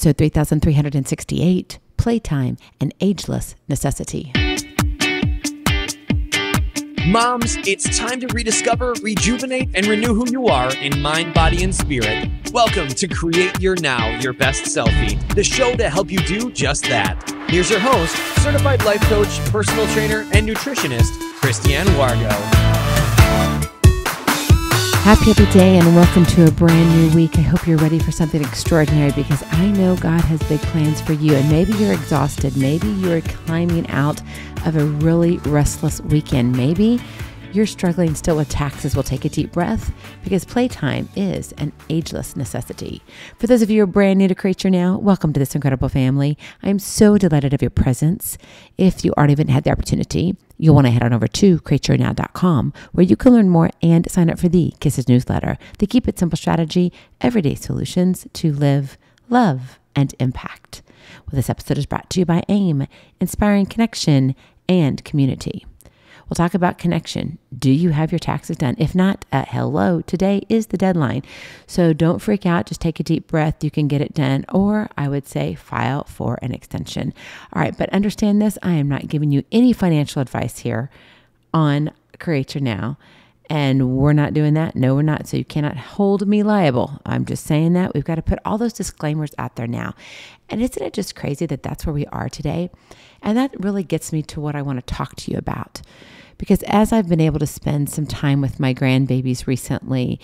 Episode 3368, Playtime, an Ageless Necessity. Moms, it's time to rediscover, rejuvenate, and renew who you are in mind, body, and spirit. Welcome to Create Your Now, Your Best Selfie, the show to help you do just that. Here's your host, certified life coach, personal trainer, and nutritionist, Christiane Wargo. Happy day and welcome to a brand new week. I hope you're ready for something extraordinary because I know God has big plans for you. And maybe you're exhausted. Maybe you're climbing out of a really restless weekend. Maybe you're struggling still with taxes. We'll take a deep breath because playtime is an ageless necessity. For those of you who are brand new to Create Your Now, welcome to this incredible family. I'm so delighted of your presence. If you already haven't had the opportunity, you'll want to head on over to createyournow.com where you can learn more and sign up for the Kisses newsletter, the Keep It Simple strategy, everyday solutions to live, love, and impact. Well, this episode is brought to you by AIM, inspiring connection and community. We'll talk about connection. Do you have your taxes done? If not, hello, today is the deadline. So don't freak out. Just take a deep breath. You can get it done. Or I would say file for an extension. All right, but understand this. I am not giving you any financial advice here on Create Your Now. And we're not doing that. No, we're not. So you cannot hold me liable. I'm just saying that. We've got to put all those disclaimers out there now. And isn't it just crazy that that's where we are today? And that really gets me to what I want to talk to you about. Because as I've been able to spend some time with my grandbabies recently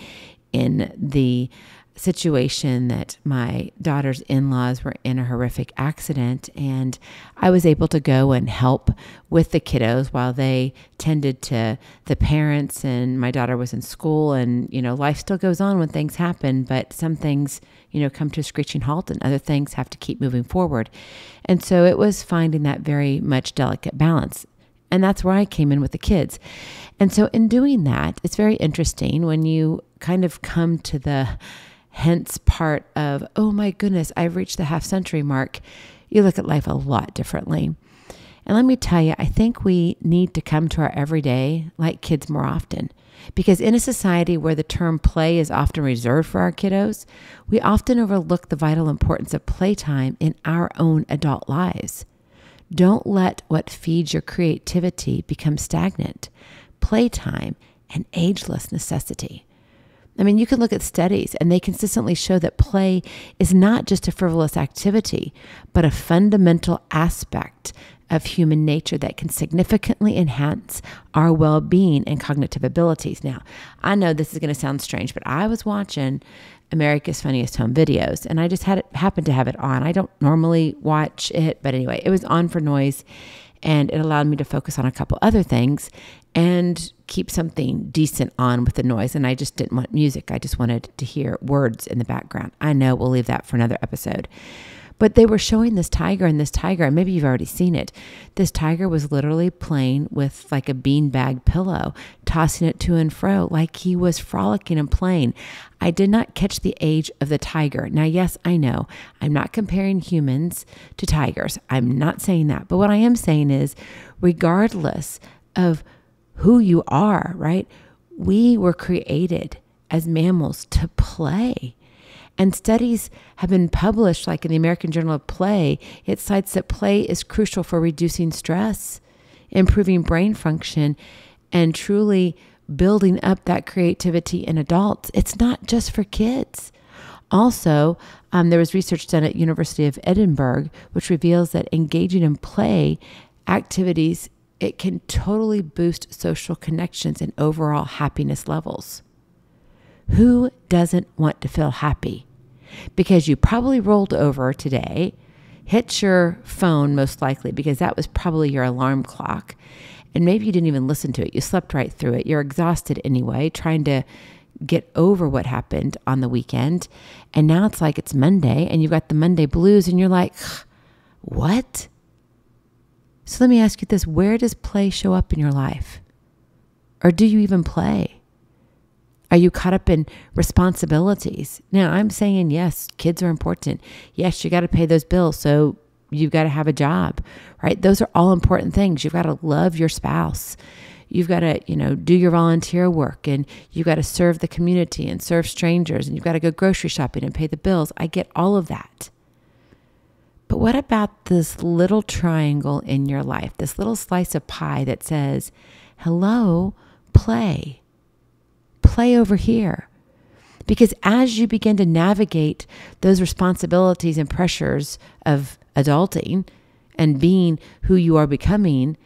in the situation that my daughter's in-laws were in a horrific accident, and I was able to go and help with the kiddos while they tended to the parents, and my daughter was in school, and, you know, life still goes on when things happen, but some things, you know, come to a screeching halt and other things have to keep moving forward. And so it was finding that very much delicate balance. And that's where I came in with the kids. And so in doing that, it's very interesting when you kind of come to the hence part of, oh my goodness, I've reached the half century mark. You look at life a lot differently. And let me tell you, I think we need to come to our everyday like kids more often. Because in a society where the term play is often reserved for our kiddos, we often overlook the vital importance of playtime in our own adult lives. Don't let what feeds your creativity become stagnant. Playtime, an ageless necessity. I mean, you can look at studies and they consistently show that play is not just a frivolous activity, but a fundamental aspect of human nature that can significantly enhance our well-being and cognitive abilities. Now, I know this is going to sound strange, but I was watching America's Funniest Home Videos, and I just happened to have it on. I don't normally watch it, but anyway, it was on for noise, and it allowed me to focus on a couple other things and keep something decent on with the noise. And I just didn't want music. I just wanted to hear words in the background. I know we'll leave that for another episode. But they were showing this tiger, and maybe you've already seen it. This tiger was literally playing with like a beanbag pillow, tossing it to and fro like he was frolicking and playing. I did not catch the age of the tiger. Now, yes, I know I'm not comparing humans to tigers. I'm not saying that. But what I am saying is, regardless of who you are, right? We were created as mammals to play. And studies have been published, like in the American Journal of Play. It cites that play is crucial for reducing stress, improving brain function, and truly building up that creativity in adults. It's not just for kids. Also, there was research done at University of Edinburgh, which reveals that engaging in play activities, it can totally boost social connections and overall happiness levels. Who doesn't want to feel happy? Because you probably rolled over today, hit your phone most likely because that was probably your alarm clock, and maybe you didn't even listen to it. You slept right through it. You're exhausted anyway, trying to get over what happened on the weekend. And now it's like it's Monday and you've got the Monday blues and you're like, what? So let me ask you this. Where does play show up in your life? Or do you even play? Are you caught up in responsibilities? Now, I'm saying, yes, kids are important. Yes, you got to pay those bills, so you've got to have a job, right? Those are all important things. You've got to love your spouse. You've got to, do your volunteer work, and you've got to serve the community and serve strangers, and you've got to go grocery shopping and pay the bills. I get all of that. But what about this little triangle in your life, this little slice of pie that says, hello, play. Play over here. Because as you begin to navigate those responsibilities and pressures of adulting and being who you are becoming,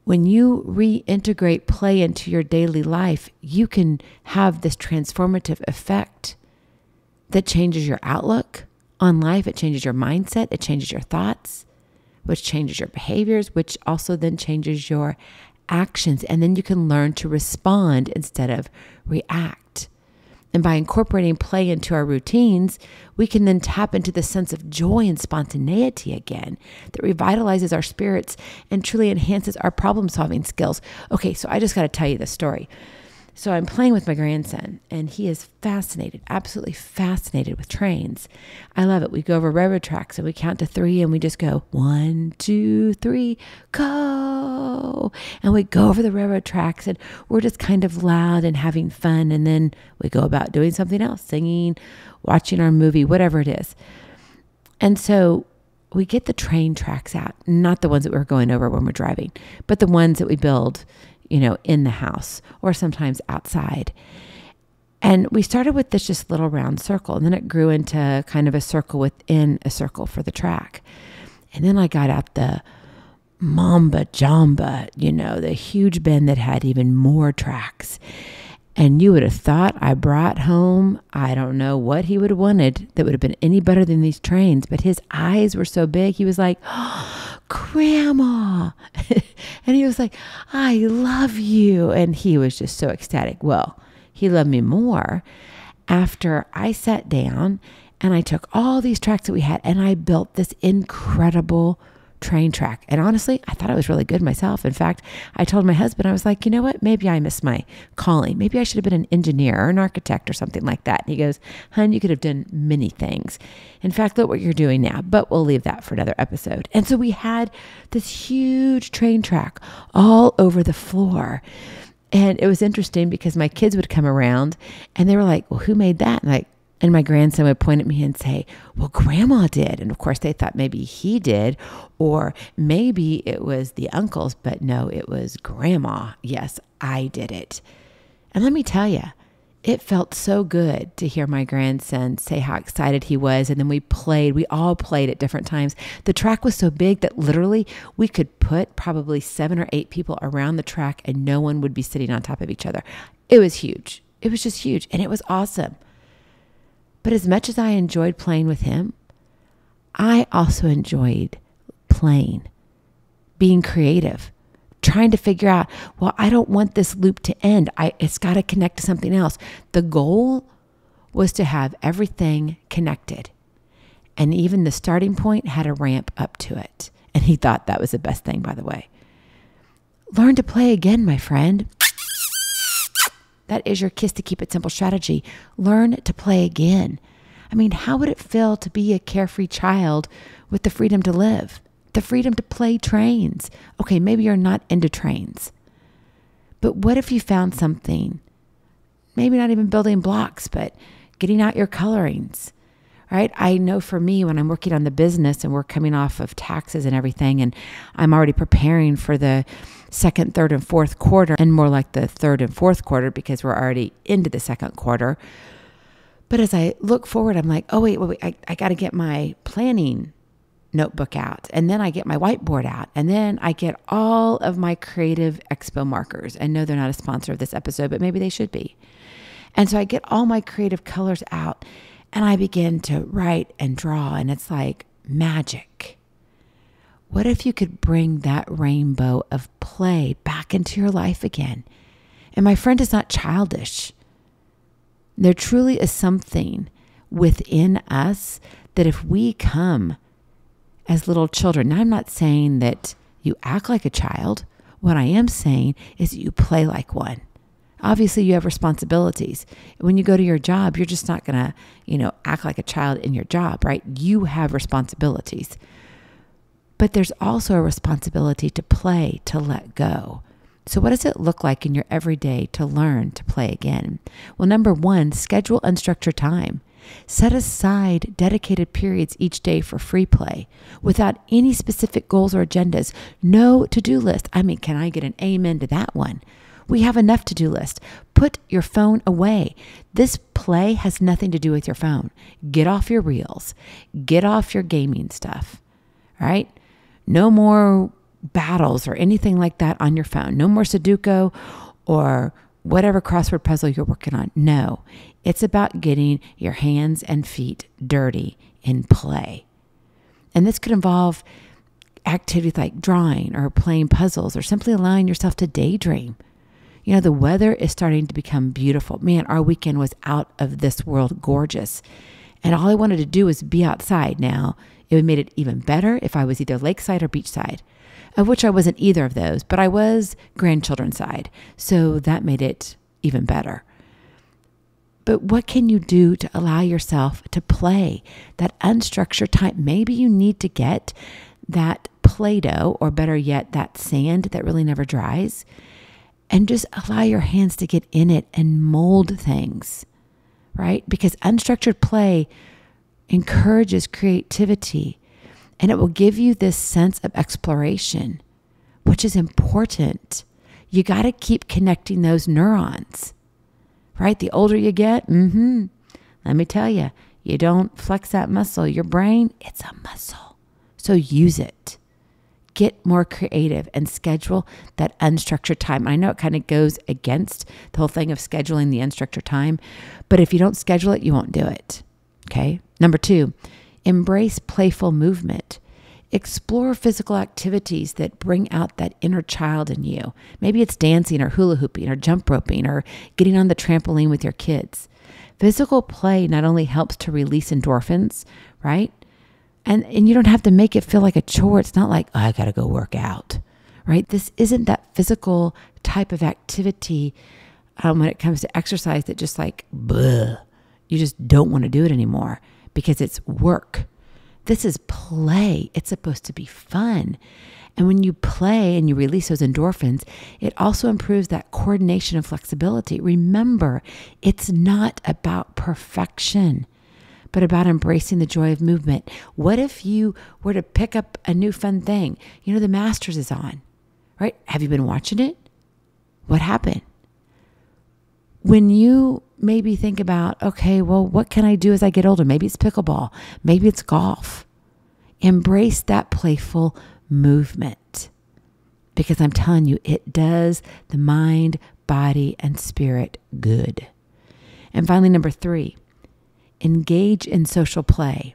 when you reintegrate play into your daily life, you can have this transformative effect that changes your outlook on life. It changes your mindset. It changes your thoughts, which changes your behaviors, which also then changes your actions. And then you can learn to respond instead of react. And by incorporating play into our routines, we can then tap into the sense of joy and spontaneity again that revitalizes our spirits and truly enhances our problem-solving skills. Okay, so I just got to tell you this story. So I'm playing with my grandson, and he is fascinated, absolutely fascinated with trains. I love it. We go over railroad tracks, and we count to 3, and we just go 1, 2, 3, go. And we go over the railroad tracks, and we're just kind of loud and having fun. And then we go about doing something else, singing, watching our movie, whatever it is. And so we get the train tracks out, not the ones that we're going over when we're driving, but the ones that we build, in the house or sometimes outside. And we started with this just little round circle, and then it grew into kind of a circle within a circle for the track. And then I got out the Mamba Jamba, the huge bin that had even more tracks. And you would have thought I brought home, I don't know what he would have wanted that would have been any better than these trains, but his eyes were so big. He was like, oh, Grandma. And he was like, I love you. And he was just so ecstatic. Well, he loved me more after I sat down and I took all these tracks that we had and I built this incredible train track. And honestly, I thought I was really good myself. In fact, I told my husband, I was like, you know what? Maybe I missed my calling. Maybe I should have been an engineer or an architect or something like that. And he goes, hun, you could have done many things. In fact, look what you're doing now, but we'll leave that for another episode. And so we had this huge train track all over the floor. And it was interesting because my kids would come around and they were like, well, who made that? And my grandson would point at me and say, well, Grandma did. And of course they thought maybe he did, or maybe it was the uncles, but no, it was Grandma. Yes, I did it. And let me tell you, it felt so good to hear my grandson say how excited he was. And then we all played at different times. The track was so big that literally we could put probably 7 or 8 people around the track and no one would be sitting on top of each other. It was huge. It was just huge. And it was awesome. But as much as I enjoyed playing with him, I also enjoyed playing, being creative, trying to figure out, well, I don't want this loop to end. It's got to connect to something else. The goal was to have everything connected. And even the starting point had a ramp up to it. And he thought that was the best thing, by the way. Learn to play again, my friend. That is your Kiss to Keep It Simple strategy. Learn to play again. I mean, how would it feel to be a carefree child with the freedom to live, the freedom to play trains? Okay, maybe you're not into trains, but what if you found something, maybe not even building blocks, but getting out your colorings, right? I know for me, when I'm working on the business and we're coming off of taxes and everything, and I'm already preparing for the second, third, and fourth quarter, and more like the third and fourth quarter because we're already into the second quarter. But as I look forward, I'm like, oh, wait, I got to get my planning notebook out. And then I get my whiteboard out. And then I get all of my creative expo markers. And no, they're not a sponsor of this episode, but maybe they should be. And so I get all my creative colors out and I begin to write and draw. And it's like magic. What if you could bring that rainbow of play back into your life again? And my friend, is not childish. There truly is something within us that if we come as little children, now I'm not saying that you act like a child. What I am saying is that you play like one. Obviously, you have responsibilities. When you go to your job, you're just not going to, act like a child in your job, right? You have responsibilities. But there's also a responsibility to play, to let go. So what does it look like in your everyday to learn to play again? Well, number one, schedule unstructured time. Set aside dedicated periods each day for free play without any specific goals or agendas. No to-do list. I mean, can I get an amen to that one? We have enough to-do list. Put your phone away. This play has nothing to do with your phone. Get off your reels. Get off your gaming stuff, right? No more battles or anything like that on your phone. No more Sudoku or whatever crossword puzzle you're working on. No, it's about getting your hands and feet dirty in play. And this could involve activities like drawing or playing puzzles or simply allowing yourself to daydream. You know, the weather is starting to become beautiful. Man, our weekend was out of this world gorgeous. And all I wanted to do was be outside. Now, it would have made it even better if I was either lakeside or beachside, of which I wasn't either of those, but I was grandchildren's side. So that made it even better. But what can you do to allow yourself to play that unstructured time? Maybe you need to get that Play-Doh, or better yet, that sand that really never dries, and just allow your hands to get in it and mold things, right? Because unstructured play encourages creativity, and it will give you this sense of exploration, which is important. You got to keep connecting those neurons, right? The older you get, let me tell you, you don't flex that muscle. Your brain, it's a muscle. So use it. Get more creative and schedule that unstructured time. I know it kind of goes against the whole thing of scheduling the unstructured time, but if you don't schedule it, you won't do it. Okay. Number 2, embrace playful movement. Explore physical activities that bring out that inner child in you. Maybe it's dancing or hula hooping or jump roping or getting on the trampoline with your kids. Physical play not only helps to release endorphins, right? And you don't have to make it feel like a chore. It's not like, oh, I got to go work out, right? This isn't that physical type of activity when it comes to exercise that just like, bleh, you just don't want to do it anymore because it's work. This is play. It's supposed to be fun. And when you play and you release those endorphins, it also improves that coordination and flexibility. Remember, it's not about perfection, but about embracing the joy of movement. What if you were to pick up a new fun thing? You know, the Masters is on, right? Have you been watching it? What happened? When you maybe think about, okay, well, what can I do as I get older? Maybe it's pickleball. Maybe it's golf. Embrace that playful movement, because I'm telling you, it does the mind, body, and spirit good. And finally, number 3, engage in social play.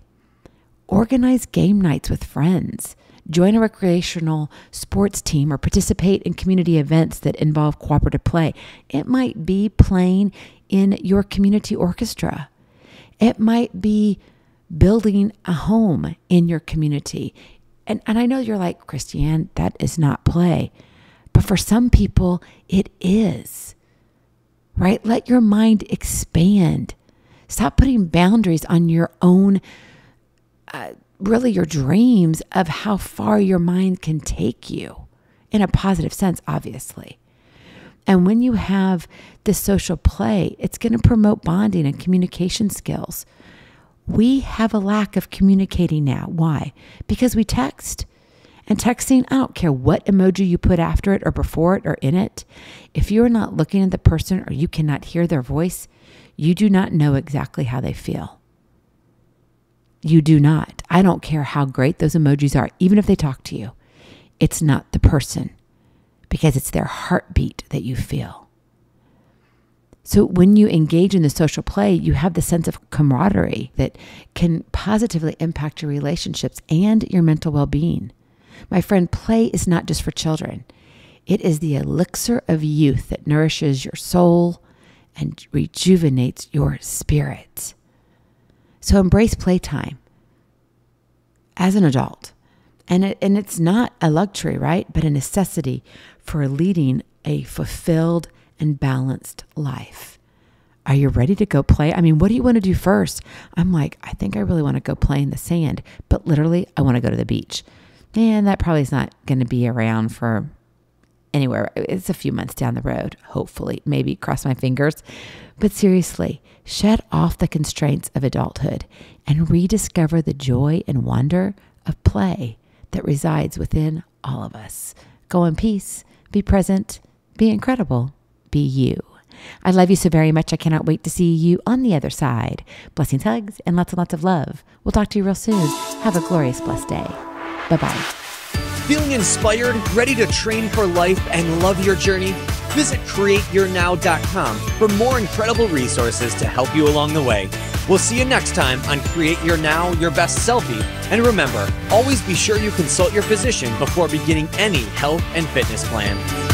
Organize game nights with friends. Join a recreational sports team or participate in community events that involve cooperative play. It might be playing in your community orchestra. It might be building a home in your community. And I know you're like, Christiane, that is not play. But for some people, it is, right? Let your mind expand. Stop putting boundaries on your own, really your dreams of how far your mind can take you in a positive sense, obviously. And when you have this social play, it's going to promote bonding and communication skills. We have a lack of communicating now. Why? Because we text. And texting, I don't care what emoji you put after it or before it or in it. If you're not looking at the person or you cannot hear their voice, you do not know exactly how they feel. You do not. I don't care how great those emojis are, even if they talk to you. It's not the person, because it's their heartbeat that you feel. So when you engage in the social play, you have the sense of camaraderie that can positively impact your relationships and your mental well-being. My friend, play is not just for children. It is the elixir of youth that nourishes your soul and rejuvenates your spirit. So embrace playtime as an adult. And it's not a luxury, right? But a necessity for leading a fulfilled and balanced life. Are you ready to go play? I mean, what do you want to do first? I'm like, I think I really want to go play in the sand, but literally I want to go to the beach. And that probably is not going to be around for anywhere. It's a few months down the road, hopefully, maybe cross my fingers. But seriously, shed off the constraints of adulthood and rediscover the joy and wonder of play that resides within all of us. Go in peace, be present, be incredible, be you. I love you so very much. I cannot wait to see you on the other side. Blessings, hugs, and lots of love. We'll talk to you real soon. Have a glorious, blessed day. Bye-bye. Feeling inspired, ready to train for life and love your journey? Visit createyournow.com for more incredible resources to help you along the way. We'll see you next time on Create Your Now, Your Best Selfie. And remember, always be sure you consult your physician before beginning any health and fitness plan.